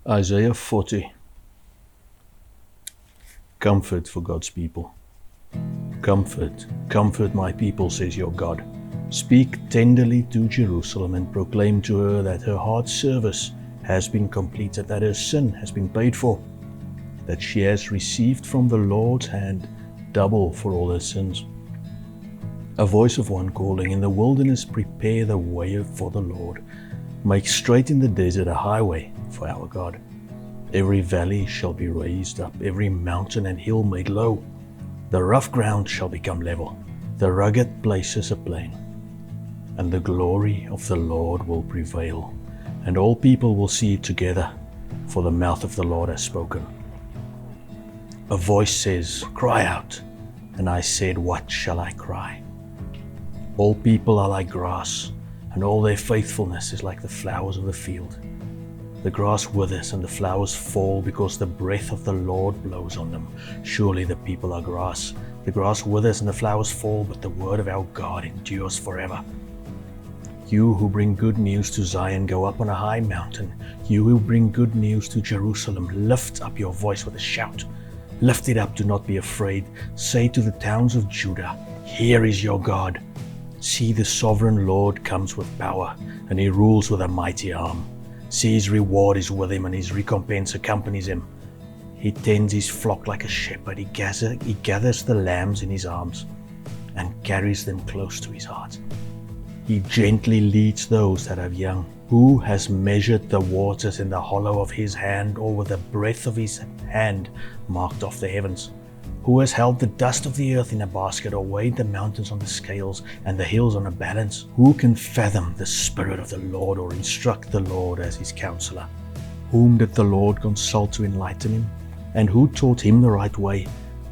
Isaiah 40. Comfort for God's people. Comfort, comfort my people, says your God. Speak tenderly to Jerusalem and proclaim to her that her heart's service has been completed, that her sin has been paid for, that she has received from the Lord's hand double for all her sins. A voice of one calling, in the wilderness prepare the way for the Lord. Make straight in the desert a highway for our God. Every valley shall be raised up, every mountain and hill made low. The rough ground shall become level, the rugged places a plain. And the glory of the Lord will prevail, and all people will see it together, for the mouth of the Lord has spoken. A voice says, cry out. And I said, what shall I cry? All people are like grass, and all their faithfulness is like the flowers of the field. The grass withers and the flowers fall because the breath of the Lord blows on them. Surely the people are grass. The grass withers and the flowers fall, but the word of our God endures forever. You who bring good news to Zion, go up on a high mountain. You who bring good news to Jerusalem, lift up your voice with a shout. Lift it up, do not be afraid. Say to the towns of Judah, here is your God. See, the sovereign Lord comes with power, and he rules with a mighty arm. See, his reward is with him, and his recompense accompanies him. He tends his flock like a shepherd. He gathers the lambs in his arms and carries them close to his heart. He gently leads those that are young. Who has measured the waters in the hollow of his hand, or with the breadth of his hand marked off the heavens? Who has held the dust of the earth in a basket, or weighed the mountains on the scales and the hills on a balance? Who can fathom the Spirit of the Lord, or instruct the Lord as his counselor? Whom did the Lord consult to enlighten him? And who taught him the right way?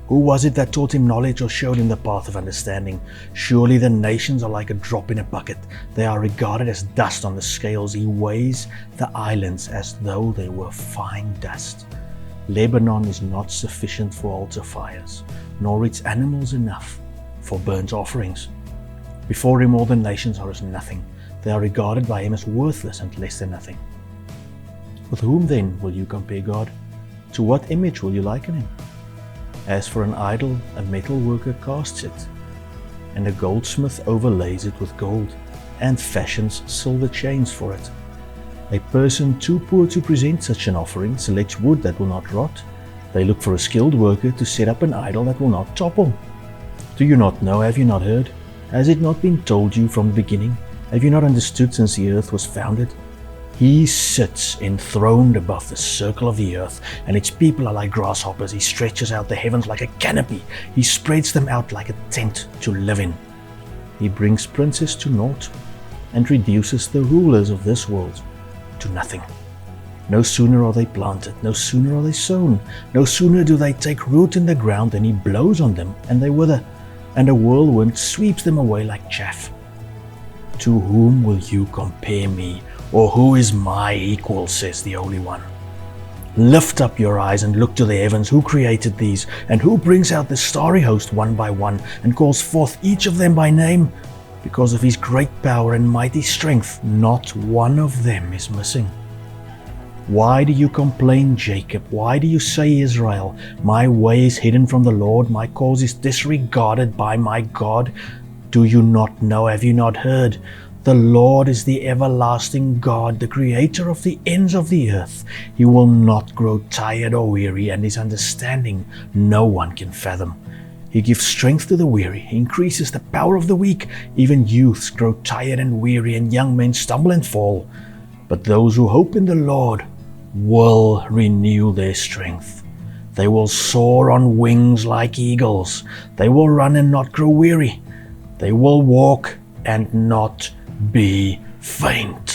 Who was it that taught him knowledge, or showed him the path of understanding? Surely the nations are like a drop in a bucket. They are regarded as dust on the scales. He weighs the islands as though they were fine dust. Lebanon is not sufficient for altar fires, nor its animals enough for burnt offerings. Before him all the nations are as nothing. They are regarded by him as worthless and less than nothing. With whom then will you compare God? To what image will you liken him? As for an idol, a metal worker casts it, and a goldsmith overlays it with gold, and fashions silver chains for it. A person too poor to present such an offering selects wood that will not rot. They look for a skilled worker to set up an idol that will not topple. Do you not know? Have you not heard? Has it not been told you from the beginning? Have you not understood since the earth was founded? He sits enthroned above the circle of the earth, and its people are like grasshoppers. He stretches out the heavens like a canopy. He spreads them out like a tent to live in. He brings princes to naught, and reduces the rulers of this world to nothing. No sooner are they planted, no sooner are they sown, no sooner do they take root in the ground than he blows on them, and they wither, and a whirlwind sweeps them away like chaff. To whom will you compare me? Or who is my equal, says the Holy One. Lift up your eyes and look to the heavens. Who created these? And who brings out the starry host one by one, and calls forth each of them by name? Because of his great power and mighty strength, not one of them is missing. Why do you complain, Jacob? Why do you say, Israel? My way is hidden from the Lord. My cause is disregarded by my God. Do you not know? Have you not heard? The Lord is the everlasting God, the creator of the ends of the earth. He will not grow tired or weary, and his understanding no one can fathom. He gives strength to the weary. He increases the power of the weak. Even youths grow tired and weary, and young men stumble and fall. But those who hope in the Lord will renew their strength. They will soar on wings like eagles. They will run and not grow weary. They will walk and not be faint.